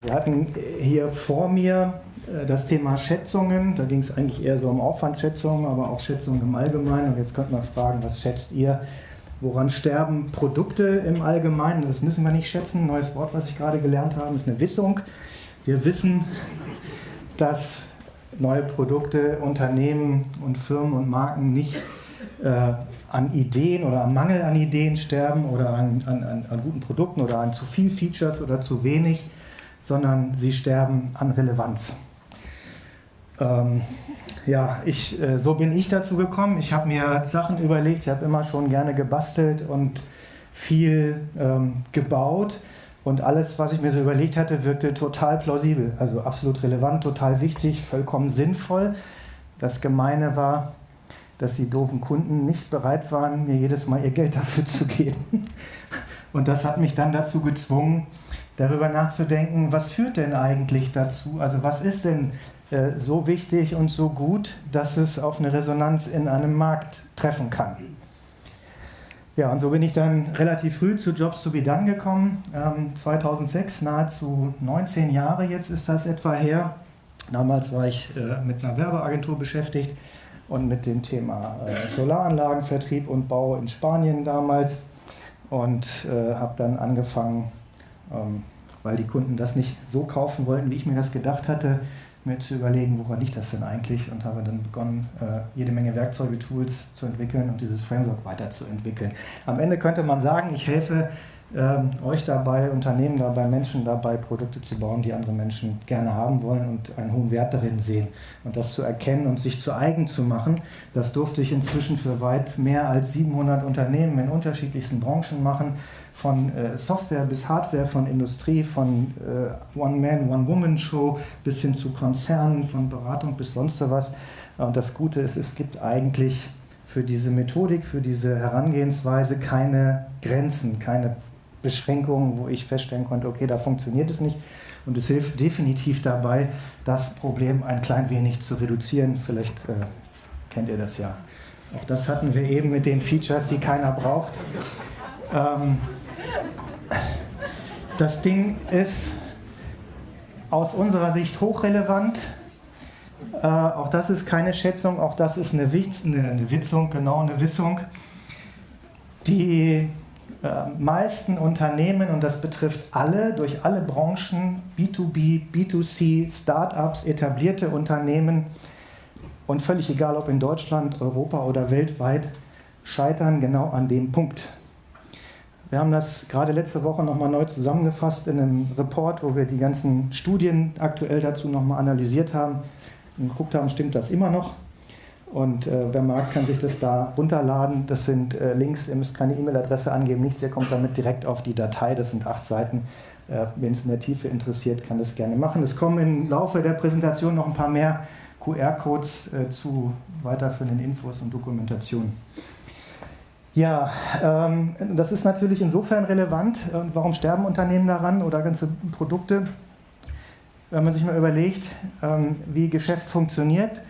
Wir hatten hier vor mir das Thema Schätzungen. Da ging es eigentlich eher so um Aufwandschätzungen, aber auch Schätzungen im Allgemeinen. Und jetzt könnte man fragen, was schätzt ihr? Woran sterben Produkte im Allgemeinen? Das müssen wir nicht schätzen. Ein neues Wort, was ich gerade gelernt habe, ist eine Wissung. Wir wissen, dass neue Produkte, Unternehmen und Firmen und Marken nicht an Ideen oder am Mangel an Ideen sterben oder an guten Produkten oder an zu viel Features oder zu wenig, sondern sie sterben an Relevanz. So bin ich dazu gekommen. Ich habe mir Sachen überlegt, ich habe immer schon gerne gebastelt und viel gebaut. Und alles, was ich mir so überlegt hatte, wirkte total plausibel, also absolut relevant, total wichtig, vollkommen sinnvoll. Das Gemeine war, dass die doofen Kunden nicht bereit waren, mir jedes Mal ihr Geld dafür zu geben. Und das hat mich dann dazu gezwungen, darüber nachzudenken, was führt denn eigentlich dazu? Also was ist denn so wichtig und so gut, dass es auf eine Resonanz in einem Markt treffen kann? Ja, und so bin ich dann relativ früh zu Jobs to be done gekommen. 2006, nahezu 19 Jahre jetzt ist das etwa her. Damals war ich mit einer Werbeagentur beschäftigt und mit dem Thema Solaranlagenvertrieb und Bau in Spanien damals. Und habe dann angefangen, weil die Kunden das nicht so kaufen wollten, wie ich mir das gedacht hatte, mir zu überlegen, woran liegt das denn eigentlich, und habe dann begonnen, jede Menge Werkzeuge, Tools zu entwickeln und dieses Framework weiterzuentwickeln. Am Ende könnte man sagen, ich helfe euch dabei, Unternehmen dabei, Menschen dabei, Produkte zu bauen, die andere Menschen gerne haben wollen und einen hohen Wert darin sehen. Und das zu erkennen und sich zu eigen zu machen, das durfte ich inzwischen für weit mehr als 700 Unternehmen in unterschiedlichsten Branchen machen, von Software bis Hardware, von Industrie, von One-Man, One-Woman-Show bis hin zu Konzernen, von Beratung bis sonst was. Und das Gute ist, es gibt eigentlich für diese Methodik, für diese Herangehensweise keine Grenzen, keine Beschränkungen, wo ich feststellen konnte, okay, da funktioniert es nicht. Und es hilft definitiv dabei, das Problem ein klein wenig zu reduzieren. Vielleicht kennt ihr das ja. Auch das hatten wir eben mit den Features, die keiner braucht. Das Ding ist aus unserer Sicht hochrelevant. Auch das ist keine Schätzung, auch das ist eine Wissung. Die meisten Unternehmen, und das betrifft alle, durch alle Branchen, B2B, B2C, Start-ups, etablierte Unternehmen, und völlig egal, ob in Deutschland, Europa oder weltweit, scheitern genau an dem Punkt. Wir haben das gerade letzte Woche nochmal neu zusammengefasst in einem Report, wo wir die ganzen Studien aktuell dazu nochmal analysiert haben und geguckt haben, stimmt das immer noch? Und wer mag, kann sich das da runterladen. Das sind Links, ihr müsst keine E-Mail-Adresse angeben, nichts, ihr kommt damit direkt auf die Datei, das sind 8 Seiten. Wen es in der Tiefe interessiert, kann das gerne machen. Es kommen im Laufe der Präsentation noch ein paar mehr QR-Codes zu weiterführenden Infos und Dokumentationen. Ja, das ist natürlich insofern relevant. Warum sterben Unternehmen daran oder ganze Produkte? Wenn man sich mal überlegt, wie Geschäft funktioniert,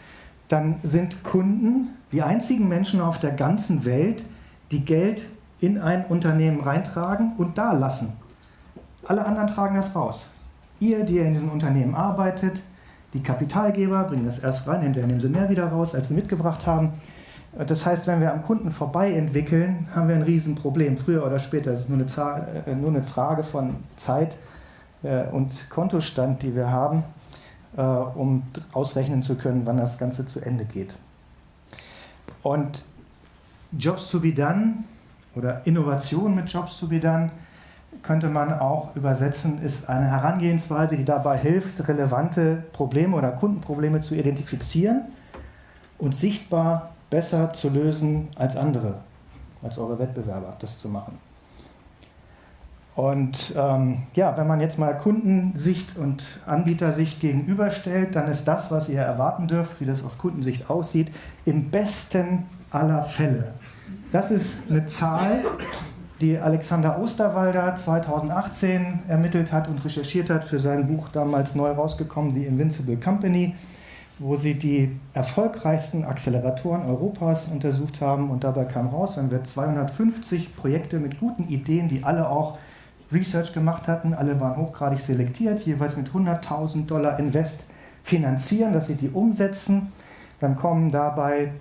dann sind Kunden die einzigen Menschen auf der ganzen Welt, die Geld in ein Unternehmen reintragen und da lassen. Alle anderen tragen das raus. Ihr, die in diesen Unternehmen arbeitet, die Kapitalgeber bringen das erst rein, hinterher nehmen sie mehr wieder raus, als sie mitgebracht haben. Das heißt, wenn wir am Kunden vorbei entwickeln, haben wir ein Riesenproblem. Früher oder später ist es nur eine Frage von Zeit und Kontostand, die wir haben, um ausrechnen zu können, wann das Ganze zu Ende geht. Und Jobs to be done oder Innovation mit Jobs to be done könnte man auch übersetzen, ist eine Herangehensweise, die dabei hilft, relevante Probleme oder Kundenprobleme zu identifizieren und sichtbar besser zu lösen als andere, als eure Wettbewerber, das zu machen. Und wenn man jetzt mal Kundensicht und Anbietersicht gegenüberstellt, dann ist das, was ihr erwarten dürft, wie das aus Kundensicht aussieht, im besten aller Fälle. Das ist eine Zahl, die Alexander Osterwalder 2018 ermittelt hat und recherchiert hat für sein Buch, damals neu rausgekommen, The Invincible Company, wo sie die erfolgreichsten Acceleratoren Europas untersucht haben. Und dabei kam raus, wenn wir 250 Projekte mit guten Ideen, die alle auch Research gemacht hatten. Alle waren hochgradig selektiert, jeweils mit $100.000 Invest finanzieren, dass sie die umsetzen. Dann kommen dabei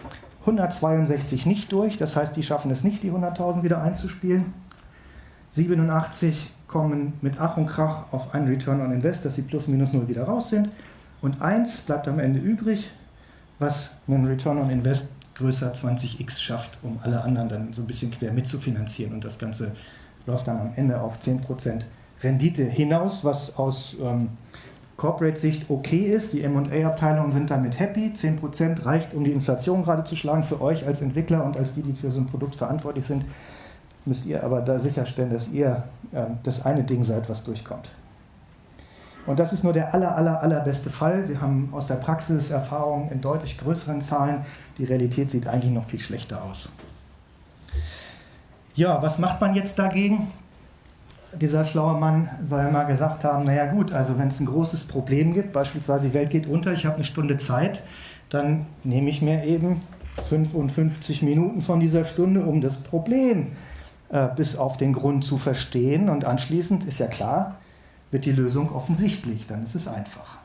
162 nicht durch, das heißt, die schaffen es nicht, die 100.000 wieder einzuspielen. 87 kommen mit Ach und Krach auf einen Return on Invest, dass sie plus minus null wieder raus sind. Und 1 bleibt am Ende übrig, was einen Return on Invest größer 20x schafft, um alle anderen dann so ein bisschen quer mitzufinanzieren. Und das Ganze läuft dann am Ende auf 10% Rendite hinaus, was aus Corporate-Sicht okay ist. Die M&A-Abteilungen sind damit happy. 10% reicht, um die Inflation gerade zu schlagen. Für euch als Entwickler und als die, die für so ein Produkt verantwortlich sind, müsst ihr aber da sicherstellen, dass ihr das eine Ding seid, was durchkommt. Und das ist nur der allerbeste Fall. Wir haben aus der Praxis Erfahrungen in deutlich größeren Zahlen. Die Realität sieht eigentlich noch viel schlechter aus. Ja, was macht man jetzt dagegen? Dieser schlaue Mann soll ja mal gesagt haben, naja gut, also wenn es ein großes Problem gibt, beispielsweise die Welt geht unter, ich habe eine Stunde Zeit, dann nehme ich mir eben 55 Minuten von dieser Stunde, um das Problem bis auf den Grund zu verstehen, und anschließend ist ja klar, wird die Lösung offensichtlich, dann ist es einfach.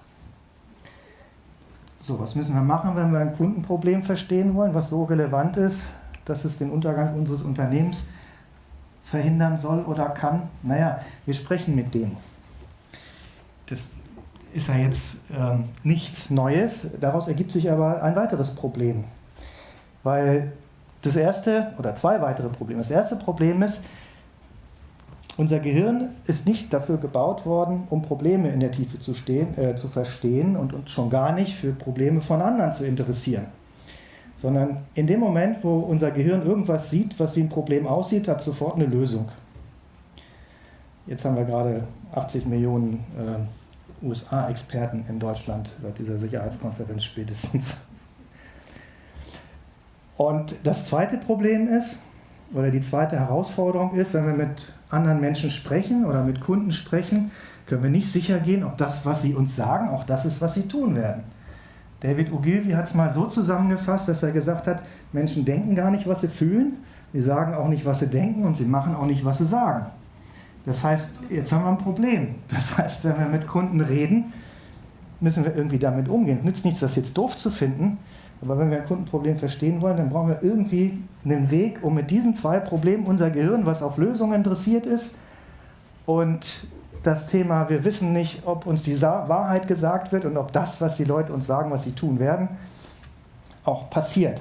So, was müssen wir machen, wenn wir ein Kundenproblem verstehen wollen, was so relevant ist, dass es den Untergang unseres Unternehmens verhindern soll oder kann? Naja, wir sprechen mit denen. Das ist ja jetzt nichts Neues, daraus ergibt sich aber ein weiteres Problem. Weil das erste, oder zwei weitere Probleme. Das erste Problem ist, unser Gehirn ist nicht dafür gebaut worden, um Probleme in der Tiefe zu verstehen und uns schon gar nicht für Probleme von anderen zu interessieren. Sondern in dem Moment, wo unser Gehirn irgendwas sieht, was wie ein Problem aussieht, hat es sofort eine Lösung. Jetzt haben wir gerade 80 Millionen USA-Experten in Deutschland, seit dieser Sicherheitskonferenz spätestens. Und das zweite Problem ist, oder die zweite Herausforderung ist, wenn wir mit anderen Menschen sprechen oder mit Kunden sprechen, können wir nicht sicher gehen, ob das, was sie uns sagen, auch das ist, was sie tun werden. David Ogilvy hat es mal so zusammengefasst, dass er gesagt hat, Menschen denken gar nicht, was sie fühlen, sie sagen auch nicht, was sie denken, und sie machen auch nicht, was sie sagen. Das heißt, jetzt haben wir ein Problem. Das heißt, wenn wir mit Kunden reden, müssen wir irgendwie damit umgehen. Es nützt nichts, das jetzt doof zu finden, aber wenn wir ein Kundenproblem verstehen wollen, dann brauchen wir irgendwie einen Weg, um mit diesen zwei Problemen unser Gehirn, was auf Lösungen interessiert ist, und das Thema, wir wissen nicht, ob uns die Wahrheit gesagt wird und ob das, was die Leute uns sagen, was sie tun werden, auch passiert.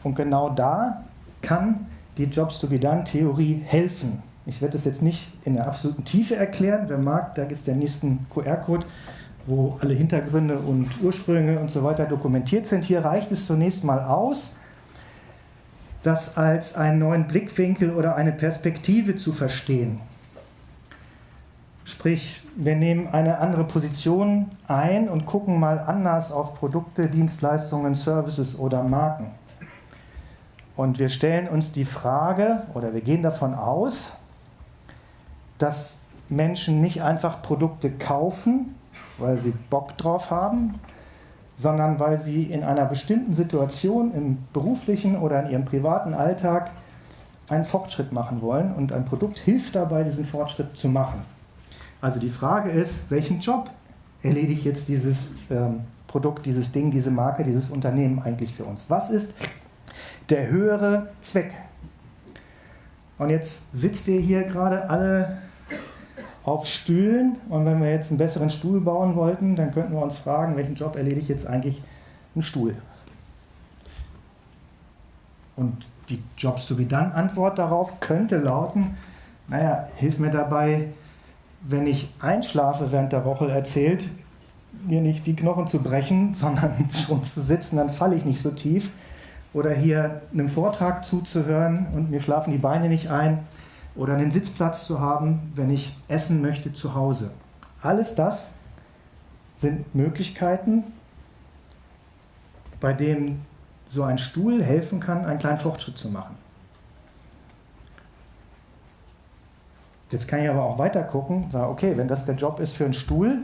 Und genau da kann die Jobs-to-be-done-Theorie helfen. Ich werde das jetzt nicht in der absoluten Tiefe erklären. Wer mag, da gibt es den nächsten QR-Code, wo alle Hintergründe und Ursprünge und so weiter dokumentiert sind. Hier reicht es zunächst mal aus, das als einen neuen Blickwinkel oder eine Perspektive zu verstehen. Sprich, wir nehmen eine andere Position ein und gucken mal anders auf Produkte, Dienstleistungen, Services oder Marken. Und wir stellen uns die Frage, oder wir gehen davon aus, dass Menschen nicht einfach Produkte kaufen, weil sie Bock drauf haben, sondern weil sie in einer bestimmten Situation im beruflichen oder in ihrem privaten Alltag einen Fortschritt machen wollen, und ein Produkt hilft dabei, diesen Fortschritt zu machen. Also die Frage ist, welchen Job erledigt jetzt dieses Produkt, dieses Ding, diese Marke, dieses Unternehmen eigentlich für uns? Was ist der höhere Zweck? Und jetzt sitzt ihr hier gerade alle auf Stühlen, und wenn wir jetzt einen besseren Stuhl bauen wollten, dann könnten wir uns fragen, welchen Job erledigt jetzt eigentlich ein Stuhl? Und die Jobs-to-be-done-Antwort darauf könnte lauten, naja, hilf mir dabei, wenn ich einschlafe während der Woche erzählt, mir nicht die Knochen zu brechen, sondern schon zu sitzen, dann falle ich nicht so tief. Oder hier einem Vortrag zuzuhören und mir schlafen die Beine nicht ein. Oder einen Sitzplatz zu haben, wenn ich essen möchte zu Hause. Alles das sind Möglichkeiten, bei denen so ein Stuhl helfen kann, einen kleinen Fortschritt zu machen. Jetzt kann ich aber auch weiter gucken und sagen, okay, wenn das der Job ist für einen Stuhl,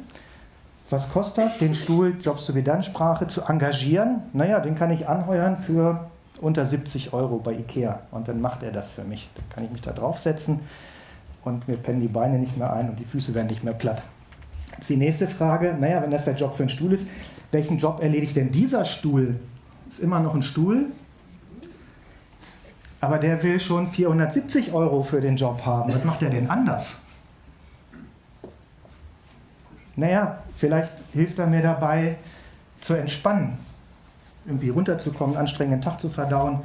was kostet das, den Stuhl Jobs-to-be-done-Sprache zu engagieren? Naja, den kann ich anheuern für unter 70 € bei Ikea, und dann macht er das für mich. Dann kann ich mich da draufsetzen, und mir pennen die Beine nicht mehr ein und die Füße werden nicht mehr platt. Jetzt die nächste Frage, naja, wenn das der Job für einen Stuhl ist, welchen Job erledigt denn dieser Stuhl? Ist immer noch ein Stuhl, aber der will schon 470 € für den Job haben. Was macht er denn anders? Naja, vielleicht hilft er mir dabei zu entspannen, irgendwie runterzukommen, einen anstrengenden Tag zu verdauen,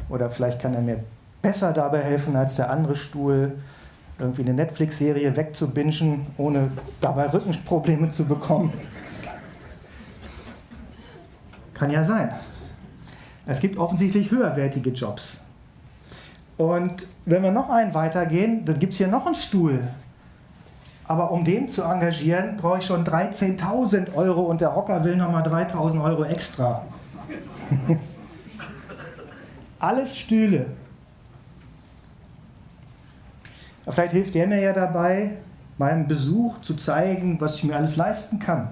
oder vielleicht kann er mir besser dabei helfen als der andere Stuhl, irgendwie eine Netflix-Serie wegzubingen, ohne dabei Rückenprobleme zu bekommen. Kann ja sein. Es gibt offensichtlich höherwertige Jobs. Und wenn wir noch einen weitergehen, dann gibt es hier noch einen Stuhl. Aber um den zu engagieren, brauche ich schon 13.000 € und der Hocker will nochmal 3.000 € extra. Alles Stühle. Vielleicht hilft der mir ja dabei, beim Besuch zu zeigen, was ich mir alles leisten kann.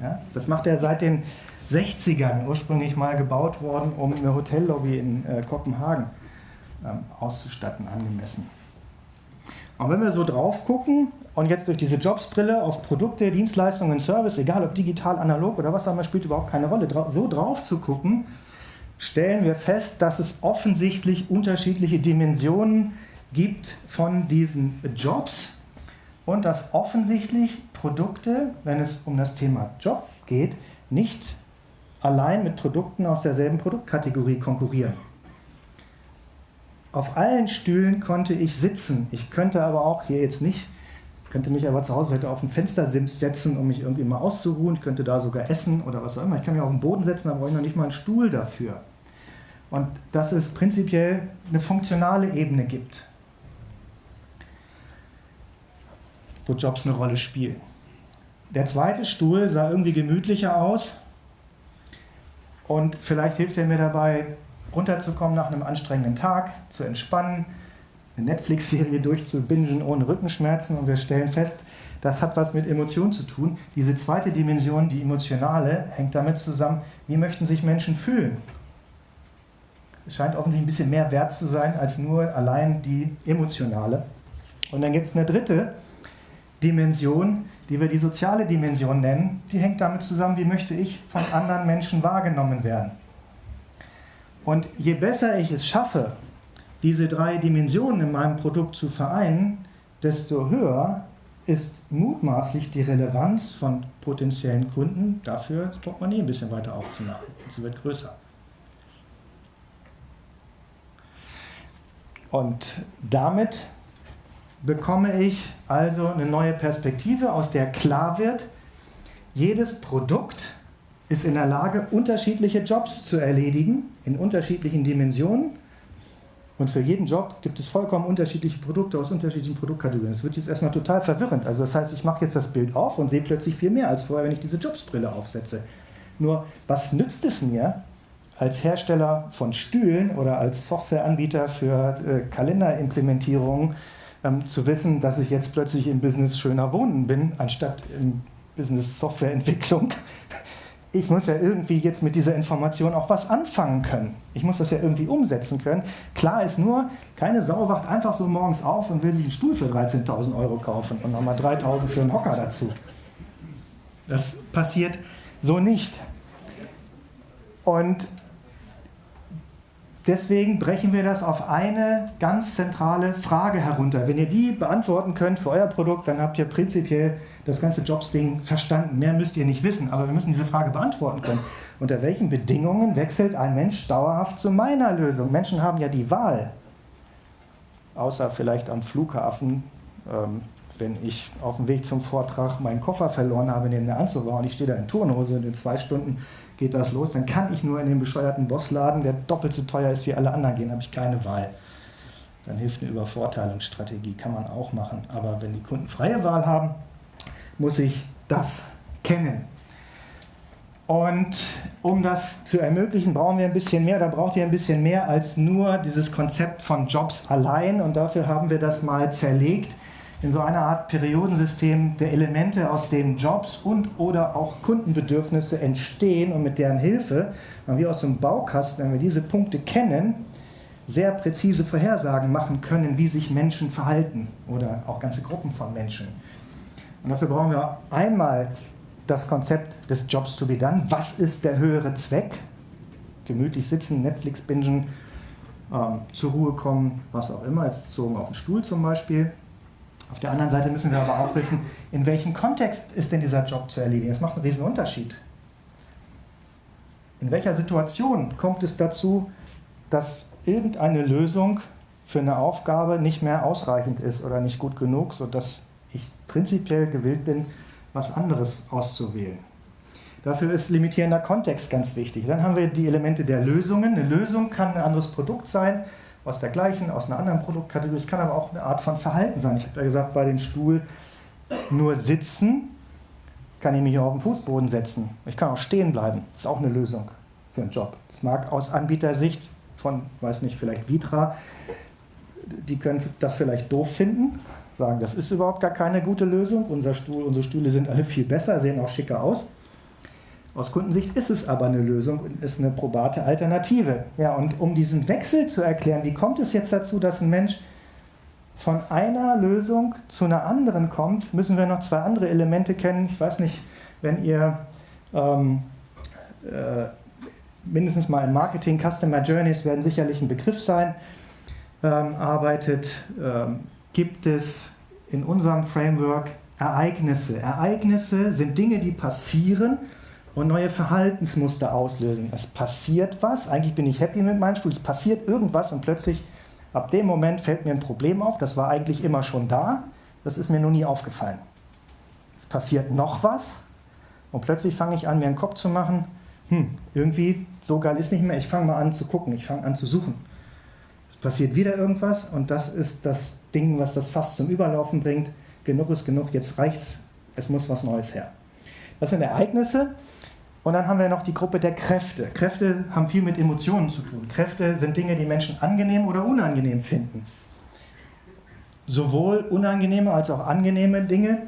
Ja, das macht er seit den 60ern, ursprünglich mal gebaut worden, um eine Hotellobby in Kopenhagen auszustatten, angemessen. Und wenn wir so drauf gucken und jetzt durch diese Jobsbrille auf Produkte, Dienstleistungen, Service, egal ob digital, analog oder was auch immer, spielt überhaupt keine Rolle, so drauf zu gucken, stellen wir fest, dass es offensichtlich unterschiedliche Dimensionen gibt von diesen Jobs und dass offensichtlich Produkte, wenn es um das Thema Job geht, nicht allein mit Produkten aus derselben Produktkategorie konkurrieren. Auf allen Stühlen konnte ich sitzen. Ich könnte aber auch hier jetzt nicht, könnte mich aber zu Hause vielleicht auf einen Fenstersims setzen, um mich irgendwie mal auszuruhen. Ich könnte da sogar essen oder was auch immer. Ich kann mich auf den Boden setzen, aber brauche ich noch nicht mal einen Stuhl dafür. Und dass es prinzipiell eine funktionale Ebene gibt, wo Jobs eine Rolle spielen. Der zweite Stuhl sah irgendwie gemütlicher aus und vielleicht hilft er mir dabei, runterzukommen nach einem anstrengenden Tag, zu entspannen, eine Netflix-Serie durchzubingen ohne Rückenschmerzen, und wir stellen fest, das hat was mit Emotionen zu tun. Diese zweite Dimension, die emotionale, hängt damit zusammen, wie möchten sich Menschen fühlen. Es scheint offensichtlich ein bisschen mehr wert zu sein als nur allein die emotionale. Und dann gibt es eine dritte Dimension, die wir die soziale Dimension nennen, die hängt damit zusammen, wie möchte ich von anderen Menschen wahrgenommen werden. Und je besser ich es schaffe, diese drei Dimensionen in meinem Produkt zu vereinen, desto höher ist mutmaßlich die Relevanz von potenziellen Kunden dafür, das Portemonnaie ein bisschen weiter aufzumachen. Und sie wird größer. Und damit bekomme ich also eine neue Perspektive, aus der klar wird, jedes Produkt ist in der Lage, unterschiedliche Jobs zu erledigen, in unterschiedlichen Dimensionen. Und für jeden Job gibt es vollkommen unterschiedliche Produkte aus unterschiedlichen Produktkategorien. Das wird jetzt erstmal total verwirrend. Also das heißt, ich mache jetzt das Bild auf und sehe plötzlich viel mehr als vorher, wenn ich diese Jobsbrille aufsetze. Nur, was nützt es mir als Hersteller von Stühlen oder als Softwareanbieter für Kalenderimplementierungen, zu wissen, dass ich jetzt plötzlich im Business schöner Wohnen bin, anstatt im Business Softwareentwicklung? Ich muss ja irgendwie jetzt mit dieser Information auch was anfangen können. Ich muss das ja irgendwie umsetzen können. Klar ist nur, keine Sau wacht einfach so morgens auf und will sich einen Stuhl für 13.000 € kaufen und nochmal 3.000 für einen Hocker dazu. Das passiert so nicht. Und deswegen brechen wir das auf eine ganz zentrale Frage herunter. Wenn ihr die beantworten könnt für euer Produkt, dann habt ihr prinzipiell das ganze Jobs-Ding verstanden. Mehr müsst ihr nicht wissen, aber wir müssen diese Frage beantworten können. Unter welchen Bedingungen wechselt ein Mensch dauerhaft zu meiner Lösung? Menschen haben ja die Wahl. Außer vielleicht am Flughafen, wenn ich auf dem Weg zum Vortrag meinen Koffer verloren habe, neben der Anzug war und ich stehe da in Turnhose und in 2 Stunden geht das los, dann kann ich nur in den bescheuerten Bossladen, der doppelt so teuer ist wie alle anderen, gehen, habe ich keine Wahl. Dann hilft eine Übervorteilungsstrategie, kann man auch machen. Aber wenn die Kunden freie Wahl haben, muss ich das kennen. Und um das zu ermöglichen, brauchen wir ein bisschen mehr, da braucht ihr ein bisschen mehr als nur dieses Konzept von Jobs allein, und dafür haben wir das mal zerlegt in so einer Art Periodensystem der Elemente, aus denen Jobs und oder auch Kundenbedürfnisse entstehen, und mit deren Hilfe, wie aus so einem Baukasten, wenn wir diese Punkte kennen, sehr präzise Vorhersagen machen können, wie sich Menschen verhalten oder auch ganze Gruppen von Menschen. Und dafür brauchen wir einmal das Konzept des Jobs to be done. Was ist der höhere Zweck? Gemütlich sitzen, Netflix bingen, zur Ruhe kommen, was auch immer, jetzt bezogen auf den Stuhl zum Beispiel. Auf der anderen Seite müssen wir aber auch wissen, in welchem Kontext ist denn dieser Job zu erledigen? Das macht einen riesen Unterschied. In welcher Situation kommt es dazu, dass irgendeine Lösung für eine Aufgabe nicht mehr ausreichend ist oder nicht gut genug, sodass ich prinzipiell gewillt bin, was anderes auszuwählen? Dafür ist limitierender Kontext ganz wichtig. Dann haben wir die Elemente der Lösungen. Eine Lösung kann ein anderes Produkt sein, aus der gleichen, aus einer anderen Produktkategorie. Es kann aber auch eine Art von Verhalten sein. Ich habe ja gesagt, bei dem Stuhl nur sitzen, kann ich mich auch auf den Fußboden setzen. Ich kann auch stehen bleiben. Das ist auch eine Lösung für einen Job. Das mag aus Anbietersicht von, weiß nicht, vielleicht Vitra, die können das vielleicht doof finden, sagen, das ist überhaupt gar keine gute Lösung. Unsere Stühle sind alle viel besser, sehen auch schicker aus. Aus Kundensicht ist es aber eine Lösung und ist eine probate Alternative. Ja, und um diesen Wechsel zu erklären, wie kommt es jetzt dazu, dass ein Mensch von einer Lösung zu einer anderen kommt, müssen wir noch zwei andere Elemente kennen. Ich weiß nicht, wenn ihr mindestens mal im Marketing, Customer Journeys werden sicherlich ein Begriff sein, arbeitet, gibt es in unserem Framework Ereignisse. Ereignisse sind Dinge, die passieren und neue Verhaltensmuster auslösen. Es passiert was, eigentlich bin ich happy mit meinem Stuhl, es passiert irgendwas und plötzlich ab dem Moment fällt mir ein Problem auf, das war eigentlich immer schon da, das ist mir nur nie aufgefallen. Es passiert noch was und plötzlich fange ich an, mir einen Kopf zu machen, irgendwie so geil ist nicht mehr, ich fange mal an zu gucken, ich fange an zu suchen. Es passiert wieder irgendwas und das ist das Ding, was das Fass zum Überlaufen bringt. Genug ist genug, jetzt reicht's, es muss was Neues her. Das sind Ereignisse. Und dann haben wir noch die Gruppe der Kräfte. Kräfte haben viel mit Emotionen zu tun. Kräfte sind Dinge, die Menschen angenehm oder unangenehm finden. Sowohl unangenehme als auch angenehme Dinge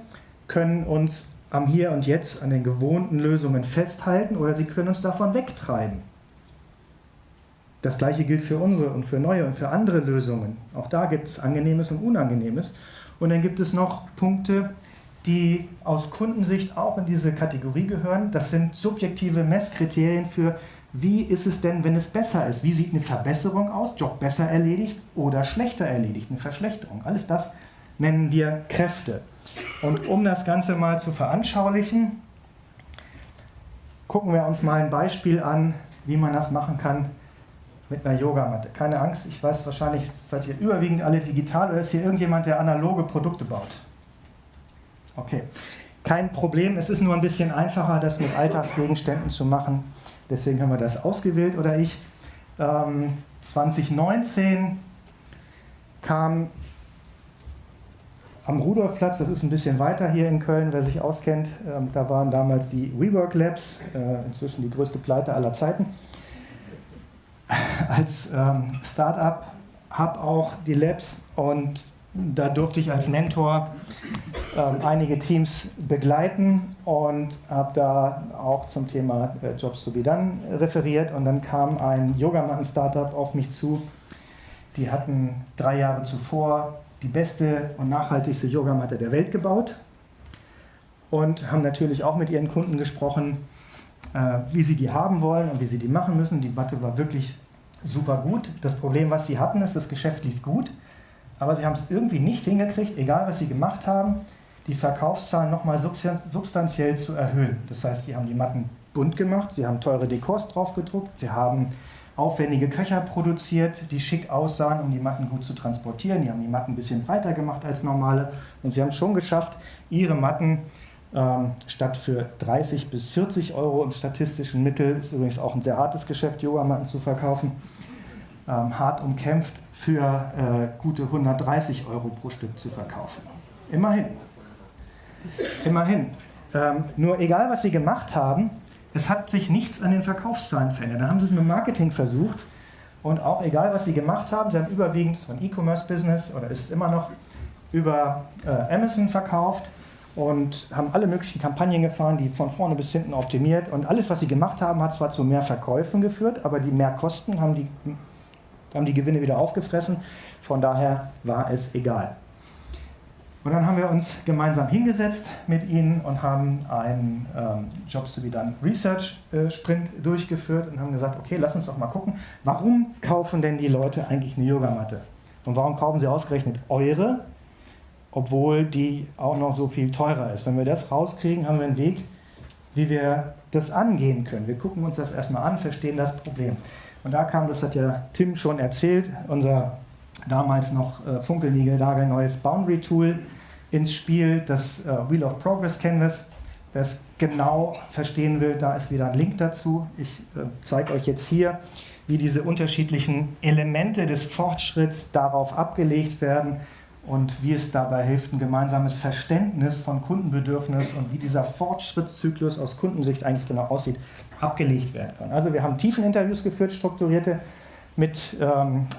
können uns am Hier und Jetzt an den gewohnten Lösungen festhalten oder sie können uns davon wegtreiben. Das Gleiche gilt für unsere und für neue und für andere Lösungen. Auch da gibt es Angenehmes und Unangenehmes. Und dann gibt es noch Punkte, die aus Kundensicht auch in diese Kategorie gehören. Das sind subjektive Messkriterien für, wie ist es denn, wenn es besser ist? Wie sieht eine Verbesserung aus? Job besser erledigt oder schlechter erledigt? Eine Verschlechterung. Alles das nennen wir Kräfte. Und um das Ganze mal zu veranschaulichen, gucken wir uns mal ein Beispiel an, wie man das machen kann mit einer Yogamatte. Keine Angst, ich weiß, wahrscheinlich seid ihr überwiegend alle digital oder ist hier irgendjemand, der analoge Produkte baut? Okay, kein Problem. Es ist nur ein bisschen einfacher, das mit Alltagsgegenständen zu machen. Deswegen haben wir das ausgewählt. Oder ich, 2019 kam am Rudolfplatz, das ist ein bisschen weiter hier in Köln, wer sich auskennt, da waren damals die WeWork Labs, inzwischen die größte Pleite aller Zeiten. Als Start-up habe auch die Labs und da durfte ich als Mentor einige Teams begleiten und habe da auch zum Thema Jobs to be done referiert. Und dann kam ein Yogamatten-Startup auf mich zu. Die hatten 3 Jahre zuvor die beste und nachhaltigste Yogamatte der Welt gebaut und haben natürlich auch mit ihren Kunden gesprochen, wie sie die haben wollen und wie sie die machen müssen. Die Matte war wirklich super gut. Das Problem, was sie hatten, ist, das Geschäft lief gut. Aber sie haben es irgendwie nicht hingekriegt, egal was sie gemacht haben, die Verkaufszahlen nochmal substanziell zu erhöhen. Das heißt, sie haben die Matten bunt gemacht, sie haben teure Dekors drauf gedruckt, sie haben aufwendige Köcher produziert, die schick aussahen, um die Matten gut zu transportieren. Die haben die Matten ein bisschen breiter gemacht als normale und sie haben es schon geschafft, ihre Matten statt für 30 bis 40 Euro im statistischen Mittel, ist übrigens auch ein sehr hartes Geschäft, Yogamatten zu verkaufen, hart umkämpft, für gute 130 Euro pro Stück zu verkaufen. Immerhin. Immerhin. Nur egal, was sie gemacht haben, es hat sich nichts an den Verkaufszahlen verändert. Dann haben sie es mit Marketing versucht und auch egal, was sie gemacht haben, sie haben überwiegend so ein E-Commerce-Business oder ist immer noch über Amazon verkauft und haben alle möglichen Kampagnen gefahren, die von vorne bis hinten optimiert und alles, was sie gemacht haben, hat zwar zu mehr Verkäufen geführt, aber die Mehrkosten haben die haben die Gewinne wieder aufgefressen, von daher war es egal. Und dann haben wir uns gemeinsam hingesetzt mit ihnen und haben einen Jobs to be done Research Sprint durchgeführt und haben gesagt, okay, lass uns doch mal gucken, warum kaufen denn die Leute eigentlich eine Yogamatte? Und warum kaufen sie ausgerechnet eure, obwohl die auch noch so viel teurer ist? Wenn wir das rauskriegen, haben wir einen Weg, wie wir das angehen können. Wir gucken uns das erstmal an, verstehen das Problem. Und da kam, das hat ja Tim schon erzählt, unser damals noch funkelnigelnagelneues Boundary Tool ins Spiel, das Wheel of Progress Canvas. Wer es genau verstehen will, da ist wieder ein Link dazu. Ich zeige euch jetzt hier, wie diese unterschiedlichen Elemente des Fortschritts darauf abgelegt werden und wie es dabei hilft, ein gemeinsames Verständnis von Kundenbedürfnis und wie dieser Fortschrittszyklus aus Kundensicht eigentlich genau aussieht, abgelegt werden kann. Also wir haben Tiefeninterviews geführt, strukturierte, mit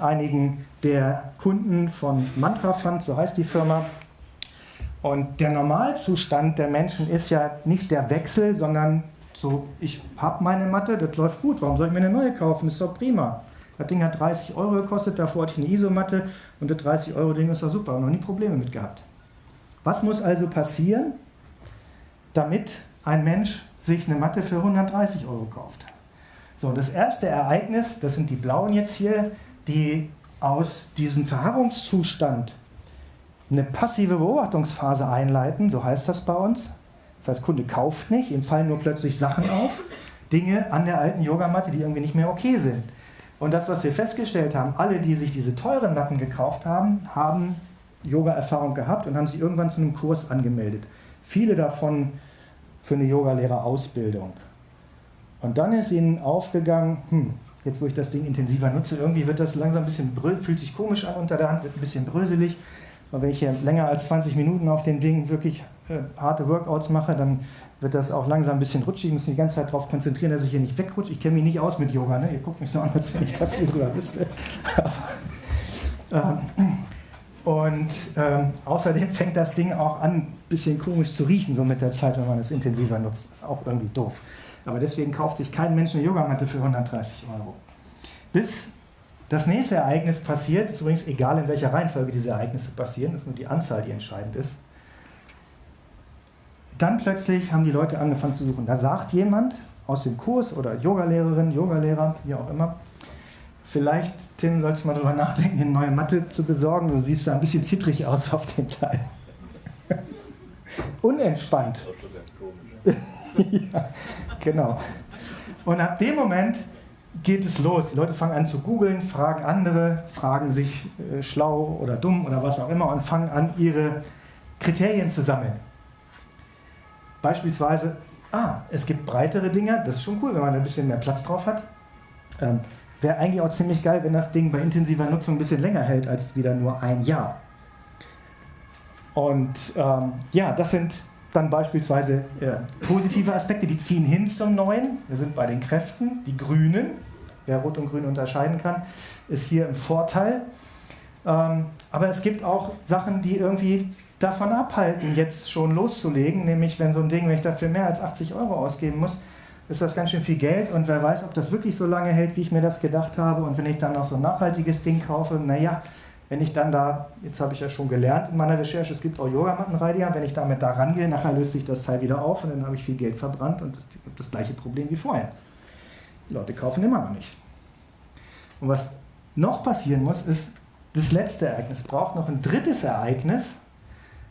einigen der Kunden von Mantra Fund, so heißt die Firma. Und der Normalzustand der Menschen ist ja nicht der Wechsel, sondern so, ich habe meine Matte, das läuft gut, warum soll ich mir eine neue kaufen, das ist doch prima. Das Ding hat 30 Euro gekostet, davor hatte ich eine Isomatte und das 30-Euro-Ding ist doch super, noch nie Probleme mit gehabt. Was muss also passieren, damit ein Mensch sich eine Matte für 130 Euro kauft? So, das erste Ereignis, das sind die blauen jetzt hier, die aus diesem Verharrungszustand eine passive Beobachtungsphase einleiten, so heißt das bei uns. Das heißt, Kunde kauft nicht, ihm fallen nur plötzlich Sachen auf, Dinge an der alten Yogamatte, die irgendwie nicht mehr okay sind. Und das, was wir festgestellt haben, alle, die sich diese teuren Matten gekauft haben, haben Yoga-Erfahrung gehabt und haben sich irgendwann zu einem Kurs angemeldet. Viele davon für eine Yogalehrerausbildung. Und dann ist ihnen aufgegangen, jetzt wo ich das Ding intensiver nutze, irgendwie wird das langsam ein bisschen fühlt sich komisch an unter der Hand, wird ein bisschen bröselig. Und wenn ich hier länger als 20 Minuten auf dem Ding wirklich harte Workouts mache, dann wird das auch langsam ein bisschen rutschig. Ich muss mich die ganze Zeit darauf konzentrieren, dass ich hier nicht wegrutsche. Ich kenne mich nicht aus mit Yoga, ne? Ihr guckt mich so an, als wenn ich da viel drüber wüsste. Außerdem fängt das Ding auch an, ein bisschen komisch zu riechen, so mit der Zeit, wenn man es intensiver nutzt. Das ist auch irgendwie doof. Aber deswegen kauft sich kein Mensch eine Yogamatte für 130 Euro. Bis das nächste Ereignis passiert, ist übrigens egal, in welcher Reihenfolge diese Ereignisse passieren, ist nur die Anzahl, die entscheidend ist. Dann plötzlich haben die Leute angefangen zu suchen. Da sagt jemand aus dem Kurs oder Yogalehrerin, Yogalehrer, wie auch immer, vielleicht, Tim, sollst du mal drüber nachdenken, eine neue Matte zu besorgen. Du siehst da ein bisschen zittrig aus auf dem Teil. Unentspannt. Ja, genau. Und ab dem Moment geht es los. Die Leute fangen an zu googeln, fragen andere, fragen sich schlau oder dumm oder was auch immer und fangen an, ihre Kriterien zu sammeln. Beispielsweise, es gibt breitere Dinger, das ist schon cool, wenn man ein bisschen mehr Platz drauf hat. Wäre eigentlich auch ziemlich geil, wenn das Ding bei intensiver Nutzung ein bisschen länger hält als wieder nur ein Jahr. Und das sind dann beispielsweise positive Aspekte, die ziehen hin zum Neuen. Wir sind bei den Kräften, die Grünen, wer Rot und Grün unterscheiden kann, ist hier im Vorteil. Aber es gibt auch Sachen, die irgendwie davon abhalten, jetzt schon loszulegen, nämlich wenn so ein Ding, wenn ich dafür mehr als 80 Euro ausgeben muss, ist das ganz schön viel Geld und wer weiß, ob das wirklich so lange hält, wie ich mir das gedacht habe. Und wenn ich dann noch so ein nachhaltiges Ding kaufe, naja, wenn ich dann da, jetzt habe ich ja schon gelernt in meiner Recherche, es gibt auch Yogamattenreiniger, wenn ich damit da rangehe, nachher löst sich das Teil wieder auf und dann habe ich viel Geld verbrannt und das gleiche Problem wie vorher. Die Leute kaufen immer noch nicht. Und was noch passieren muss, ist das letzte Ereignis. Es braucht noch ein drittes Ereignis,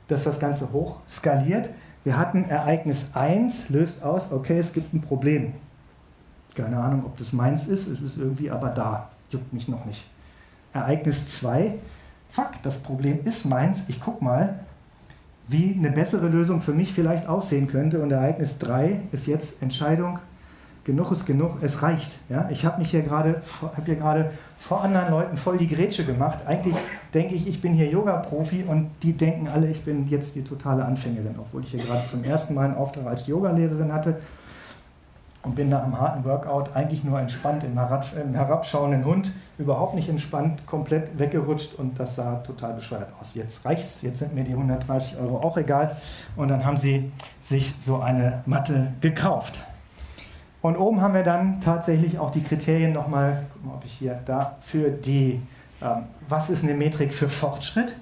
das das Ganze hoch skaliert. Wir hatten Ereignis 1, löst aus, okay, es gibt ein Problem. Keine Ahnung, ob das meins ist, es ist irgendwie aber da, juckt mich noch nicht. Ereignis 2, fuck, das Problem ist meins, ich guck mal, wie eine bessere Lösung für mich vielleicht aussehen könnte. Und Ereignis 3 ist jetzt Entscheidung, genug ist genug, es reicht. Ja? Ich habe hier gerade vor anderen Leuten voll die Grätsche gemacht. Eigentlich denke ich, ich bin hier Yoga-Profi und die denken alle, ich bin jetzt die totale Anfängerin, obwohl ich hier gerade zum ersten Mal einen Auftrag als Yogalehrerin hatte und bin nach einem harten Workout eigentlich nur entspannt im herabschauenden Hund, überhaupt nicht entspannt, komplett weggerutscht und das sah total bescheuert aus. Jetzt reicht's, jetzt sind mir die 130 Euro auch egal und dann haben sie sich so eine Matte gekauft. Und oben haben wir dann tatsächlich auch die Kriterien nochmal, guck mal, ob ich hier da, für die, was ist eine Metrik für Fortschritt?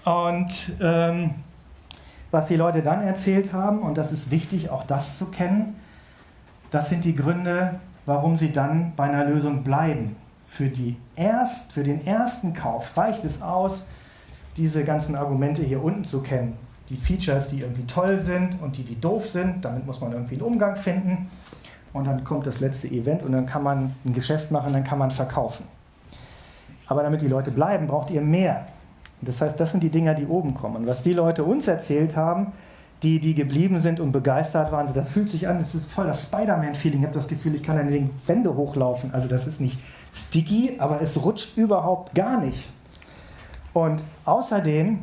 Und was die Leute dann erzählt haben, und das ist wichtig, auch das zu kennen, das sind die Gründe, warum sie dann bei einer Lösung bleiben. Für den ersten Kauf reicht es aus, diese ganzen Argumente hier unten zu kennen. Die Features, die irgendwie toll sind und die doof sind, damit muss man irgendwie einen Umgang finden. Und dann kommt das letzte Event und dann kann man ein Geschäft machen, dann kann man verkaufen. Aber damit die Leute bleiben, braucht ihr mehr. Und das heißt, das sind die Dinger, die oben kommen. Und was die Leute uns erzählt haben, die geblieben sind und begeistert waren, das fühlt sich an, das ist voll das Spider-Man-Feeling. Ich habe das Gefühl, ich kann an den Wände hochlaufen. Also das ist nicht sticky, aber es rutscht überhaupt gar nicht. Und außerdem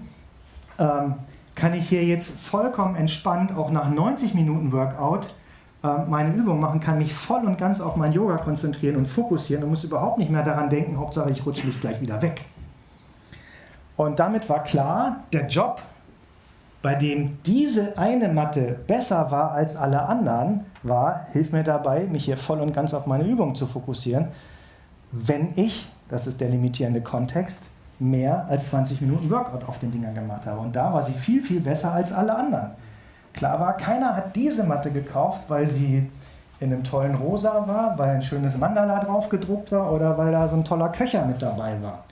kann ich hier jetzt vollkommen entspannt, auch nach 90 Minuten Workout, meine Übung machen, kann mich voll und ganz auf mein Yoga konzentrieren und fokussieren und muss überhaupt nicht mehr daran denken, Hauptsache ich rutsche nicht gleich wieder weg. Und damit war klar, der Job, bei dem diese eine Matte besser war als alle anderen, hilft mir dabei, mich hier voll und ganz auf meine Übung zu fokussieren, wenn ich, das ist der limitierende Kontext, mehr als 20 Minuten Workout auf den Dingern gemacht habe. Und da war sie viel, viel besser als alle anderen. Klar war, keiner hat diese Matte gekauft, weil sie in einem tollen Rosa war, weil ein schönes Mandala drauf gedruckt war oder weil da so ein toller Köcher mit dabei war.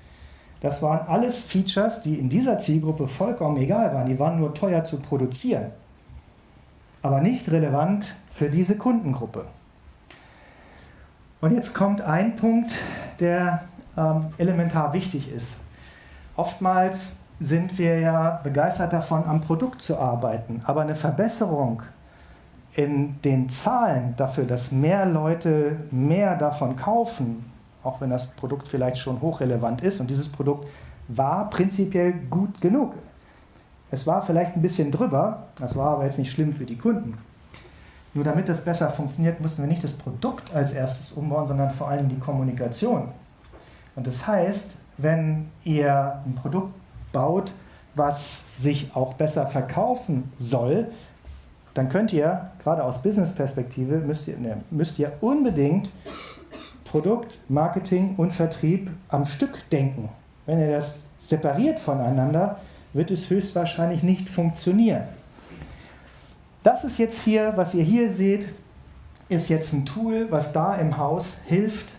Das waren alles Features, die in dieser Zielgruppe vollkommen egal waren. Die waren nur teuer zu produzieren, aber nicht relevant für diese Kundengruppe. Und jetzt kommt ein Punkt, der elementar wichtig ist. Oftmals sind wir ja begeistert davon, am Produkt zu arbeiten, aber eine Verbesserung in den Zahlen dafür, dass mehr Leute mehr davon kaufen, auch wenn das Produkt vielleicht schon hochrelevant ist und dieses Produkt war prinzipiell gut genug. Es war vielleicht ein bisschen drüber, das war aber jetzt nicht schlimm für die Kunden. Nur damit das besser funktioniert, mussten wir nicht das Produkt als erstes umbauen, sondern vor allem die Kommunikation. Und das heißt, wenn ihr ein Produkt baut, was sich auch besser verkaufen soll, dann könnt ihr, gerade aus Business-Perspektive, müsst ihr unbedingt Produkt, Marketing und Vertrieb am Stück denken. Wenn ihr das separiert voneinander, wird es höchstwahrscheinlich nicht funktionieren. Das ist jetzt hier, was ihr hier seht, ist jetzt ein Tool, was da im Haus hilft,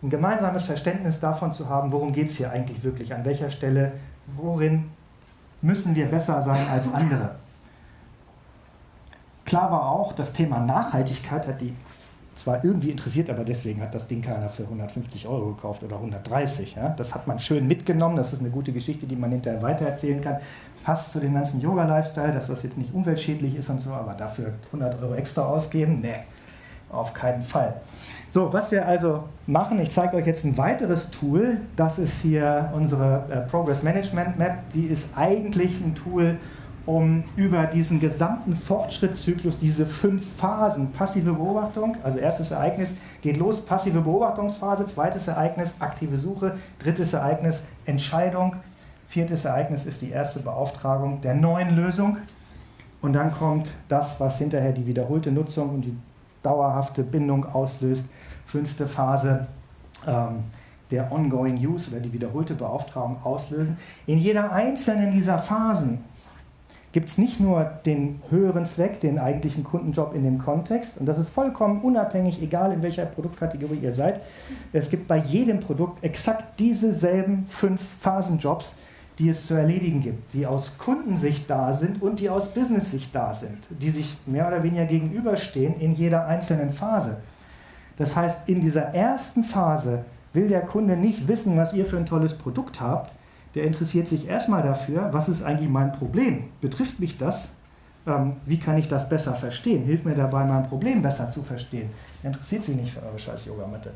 ein gemeinsames Verständnis davon zu haben, worum geht es hier eigentlich wirklich, an welcher Stelle, worin müssen wir besser sein als andere. Klar war auch, das Thema Nachhaltigkeit hat die zwar irgendwie interessiert, aber deswegen hat das Ding keiner für 150 € gekauft oder 130. Ja? Das hat man schön mitgenommen, das ist eine gute Geschichte, die man hinterher weitererzählen kann. Passt zu dem ganzen Yoga-Lifestyle, dass das jetzt nicht umweltschädlich ist und so, aber dafür 100 € extra ausgeben? Nee, auf keinen Fall. So, was wir also machen, ich zeige euch jetzt ein weiteres Tool, das ist hier unsere Progress Management Map, die ist eigentlich ein Tool, um über diesen gesamten Fortschrittszyklus, diese 5 Phasen, passive Beobachtung, also erstes Ereignis geht los, passive Beobachtungsphase, zweites Ereignis, aktive Suche, drittes Ereignis, Entscheidung, viertes Ereignis ist die erste Beauftragung der neuen Lösung und dann kommt das, was hinterher die wiederholte Nutzung und die dauerhafte Bindung auslöst, fünfte Phase, der Ongoing Use oder die wiederholte Beauftragung auslösen. In jeder einzelnen dieser Phasen gibt es nicht nur den höheren Zweck, den eigentlichen Kundenjob in dem Kontext, und das ist vollkommen unabhängig, egal in welcher Produktkategorie ihr seid. Es gibt bei jedem Produkt exakt diese selben 5 Phasenjobs, die es zu erledigen gibt, die aus Kundensicht da sind und die aus Business-Sicht da sind, die sich mehr oder weniger gegenüberstehen in jeder einzelnen Phase. Das heißt, in dieser ersten Phase will der Kunde nicht wissen, was ihr für ein tolles Produkt habt. Der interessiert sich erstmal dafür, was ist eigentlich mein Problem? Betrifft mich das? Wie kann ich das besser verstehen? Hilft mir dabei, mein Problem besser zu verstehen? Der interessiert sich nicht für eure scheiß Yogamatte.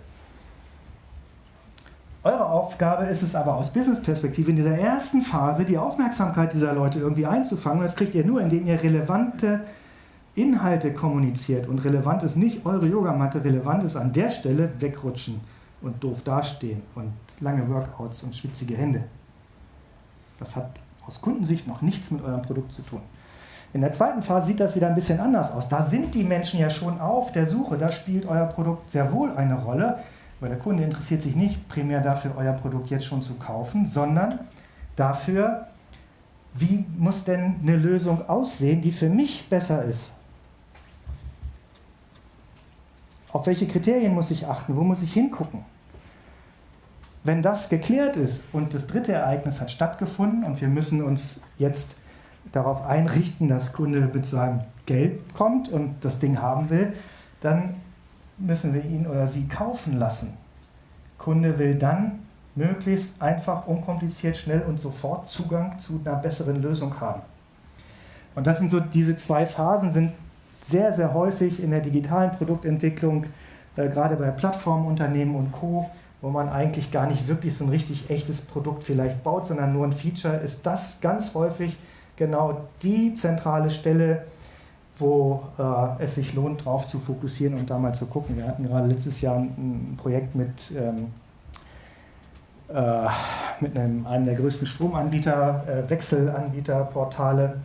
Eure Aufgabe ist es aber aus Business-Perspektive in dieser ersten Phase die Aufmerksamkeit dieser Leute irgendwie einzufangen. Das kriegt ihr nur, indem ihr relevante Inhalte kommuniziert. Und relevant ist nicht eure Yogamatte, relevant ist an der Stelle wegrutschen und doof dastehen und lange Workouts und schwitzige Hände. Das hat aus Kundensicht noch nichts mit eurem Produkt zu tun. In der zweiten Phase sieht das wieder ein bisschen anders aus. Da sind die Menschen ja schon auf der Suche, da spielt euer Produkt sehr wohl eine Rolle, weil der Kunde interessiert sich nicht primär dafür, euer Produkt jetzt schon zu kaufen, sondern dafür, wie muss denn eine Lösung aussehen, die für mich besser ist? Auf welche Kriterien muss ich achten? Wo muss ich hingucken? Wenn das geklärt ist und das dritte Ereignis hat stattgefunden und wir müssen uns jetzt darauf einrichten, dass der Kunde mit seinem Geld kommt und das Ding haben will, dann müssen wir ihn oder sie kaufen lassen. Der Kunde will dann möglichst einfach, unkompliziert, schnell und sofort Zugang zu einer besseren Lösung haben. Und das sind so, diese zwei Phasen sind sehr, sehr häufig in der digitalen Produktentwicklung, gerade bei Plattformunternehmen und Co., wo man eigentlich gar nicht wirklich so ein richtig echtes Produkt vielleicht baut, sondern nur ein Feature, ist das ganz häufig genau die zentrale Stelle, wo es sich lohnt, darauf zu fokussieren und da mal zu gucken. Wir hatten gerade letztes Jahr ein Projekt mit einem der größten Stromanbieter, Wechselanbieterportale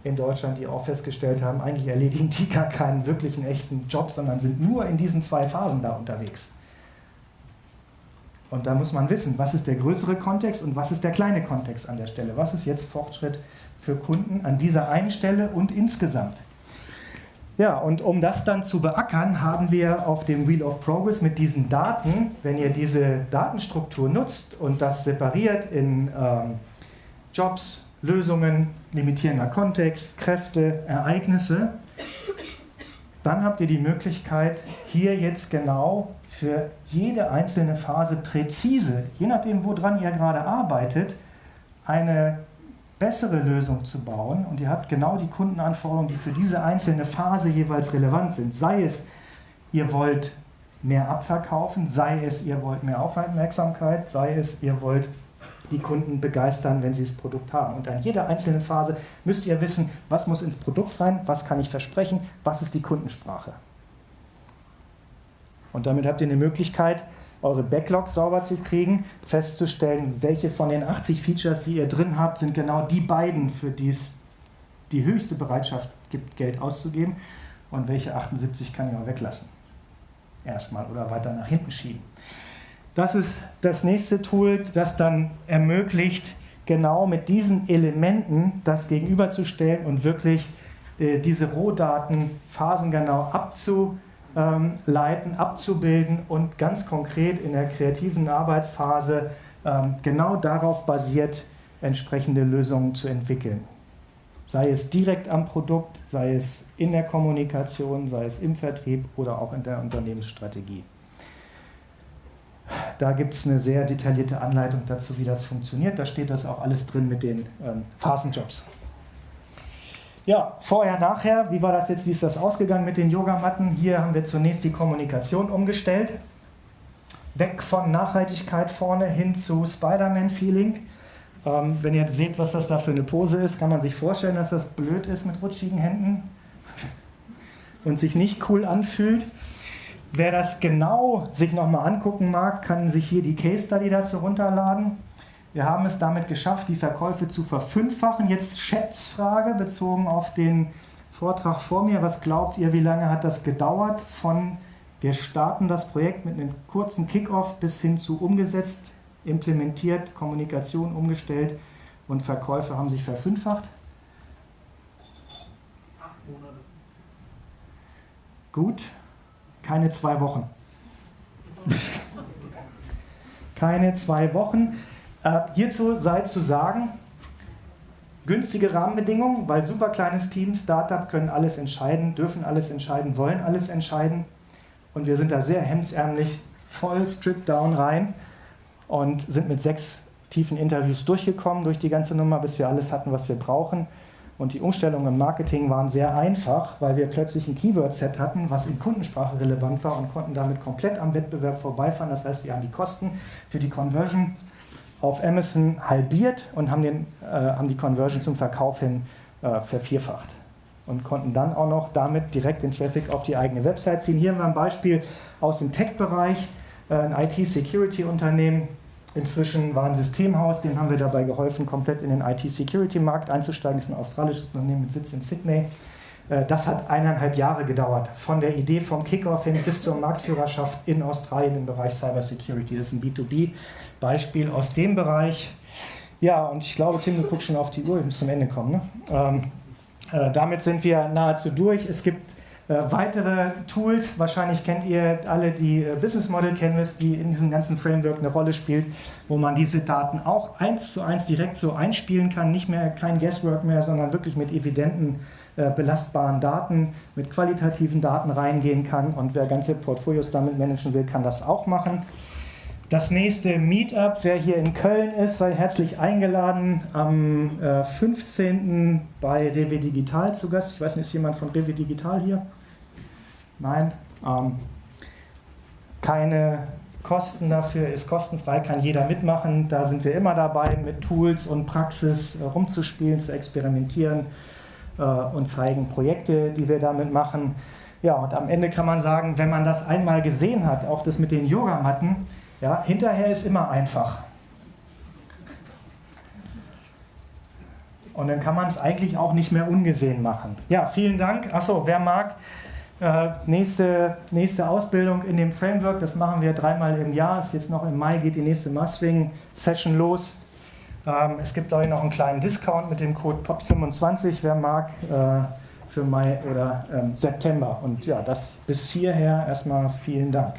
in Deutschland, die auch festgestellt haben, eigentlich erledigen die gar keinen wirklichen echten Job, sondern sind nur in diesen zwei Phasen da unterwegs. Und da muss man wissen, was ist der größere Kontext und was ist der kleine Kontext an der Stelle. Was ist jetzt Fortschritt für Kunden an dieser einen Stelle und insgesamt? Ja, und um das dann zu beackern, haben wir auf dem Wheel of Progress mit diesen Daten, wenn ihr diese Datenstruktur nutzt und das separiert in Jobs, Lösungen, limitierender Kontext, Kräfte, Ereignisse, dann habt ihr die Möglichkeit, hier jetzt genau für jede einzelne Phase präzise, je nachdem, woran ihr gerade arbeitet, eine bessere Lösung zu bauen. Und ihr habt genau die Kundenanforderungen, die für diese einzelne Phase jeweils relevant sind. Sei es, ihr wollt mehr abverkaufen, sei es, ihr wollt mehr Aufmerksamkeit, sei es, ihr wollt die Kunden begeistern, wenn sie das Produkt haben. Und an jeder einzelnen Phase müsst ihr wissen, was muss ins Produkt rein, was kann ich versprechen, was ist die Kundensprache. Und damit habt ihr eine Möglichkeit, eure Backlogs sauber zu kriegen, festzustellen, welche von den 80 Features, die ihr drin habt, sind genau die beiden, für die es die höchste Bereitschaft gibt, Geld auszugeben, und welche 78 kann ich auch weglassen. Erstmal oder weiter nach hinten schieben. Das ist das nächste Tool, das dann ermöglicht, genau mit diesen Elementen das gegenüberzustellen und wirklich diese Rohdaten phasengenau abzuleiten, abzubilden und ganz konkret in der kreativen Arbeitsphase genau darauf basiert, entsprechende Lösungen zu entwickeln. Sei es direkt am Produkt, sei es in der Kommunikation, sei es im Vertrieb oder auch in der Unternehmensstrategie. Da gibt es eine sehr detaillierte Anleitung dazu, wie das funktioniert. Da steht das auch alles drin mit den Phasenjobs. Ja, vorher, nachher, wie war das jetzt, wie ist das ausgegangen mit den Yogamatten? Hier haben wir zunächst die Kommunikation umgestellt. Weg von Nachhaltigkeit vorne hin zu Spider-Man-Feeling. Wenn ihr seht, was das da für eine Pose ist, kann man sich vorstellen, dass das blöd ist mit rutschigen Händen und sich nicht cool anfühlt. Wer das genau sich nochmal angucken mag, kann sich hier die Case Study dazu runterladen. Wir haben es damit geschafft, die Verkäufe zu verfünffachen. Jetzt Schätzfrage bezogen auf den Vortrag vor mir. Was glaubt ihr, wie lange hat das gedauert? Von wir starten das Projekt mit einem kurzen Kick-Off bis hin zu umgesetzt, implementiert, Kommunikation umgestellt und Verkäufe haben sich verfünffacht? 8 Monate. Gut. Keine 2 Wochen. Keine 2 Wochen. Hierzu sei zu sagen, günstige Rahmenbedingungen, weil super kleines Team, Startup können alles entscheiden, dürfen alles entscheiden, wollen alles entscheiden. Und wir sind da sehr hemdsärmlich, voll stripped down rein und sind mit 6 tiefen Interviews durchgekommen durch die ganze Nummer, bis wir alles hatten, was wir brauchen. Und die Umstellungen im Marketing waren sehr einfach, weil wir plötzlich ein Keyword-Set hatten, was in Kundensprache relevant war und konnten damit komplett am Wettbewerb vorbeifahren. Das heißt, wir haben die Kosten für die Conversion auf Amazon halbiert und haben die Conversion zum Verkauf hin vervierfacht. Und konnten dann auch noch damit direkt den Traffic auf die eigene Website ziehen. Hier haben wir ein Beispiel aus dem Tech-Bereich, ein IT-Security-Unternehmen, inzwischen war ein Systemhaus, dem haben wir dabei geholfen, komplett in den IT-Security-Markt einzusteigen. Das ist ein australisches Unternehmen mit Sitz in Sydney. Das hat 1,5 Jahre gedauert, von der Idee vom Kickoff hin bis zur Marktführerschaft in Australien im Bereich Cyber Security. Das ist ein B2B-Beispiel aus dem Bereich. Ja, und ich glaube, Tim, du guckst schon auf die Uhr, ich muss zum Ende kommen. Ne? Damit sind wir nahezu durch. Es gibt weitere Tools, wahrscheinlich kennt ihr alle die Business Model Canvas, die in diesem ganzen Framework eine Rolle spielt, wo man diese Daten auch 1:1 direkt so einspielen kann, nicht mehr kein Guesswork mehr, sondern wirklich mit evidenten, belastbaren Daten, mit qualitativen Daten reingehen kann, und wer ganze Portfolios damit managen will, kann das auch machen. Das nächste Meetup, wer hier in Köln ist, sei herzlich eingeladen, am 15. bei Rewe Digital zu Gast. Ich weiß nicht, ist jemand von Rewe Digital hier? Nein. Keine Kosten dafür, ist kostenfrei, kann jeder mitmachen. Da sind wir immer dabei, mit Tools und Praxis rumzuspielen, zu experimentieren und zeigen Projekte, die wir damit machen. Ja, und am Ende kann man sagen, wenn man das einmal gesehen hat, auch das mit den Yogamatten, ja, hinterher ist immer einfach. Und dann kann man es eigentlich auch nicht mehr ungesehen machen. Ja, vielen Dank. Achso, wer mag, nächste Ausbildung in dem Framework, das machen wir 3-mal im Jahr. Ist jetzt noch im Mai, geht die nächste Mastering-Session los. Es gibt euch noch einen kleinen Discount mit dem Code POD25, wer mag, für Mai oder September. Und ja, das bis hierher erstmal vielen Dank.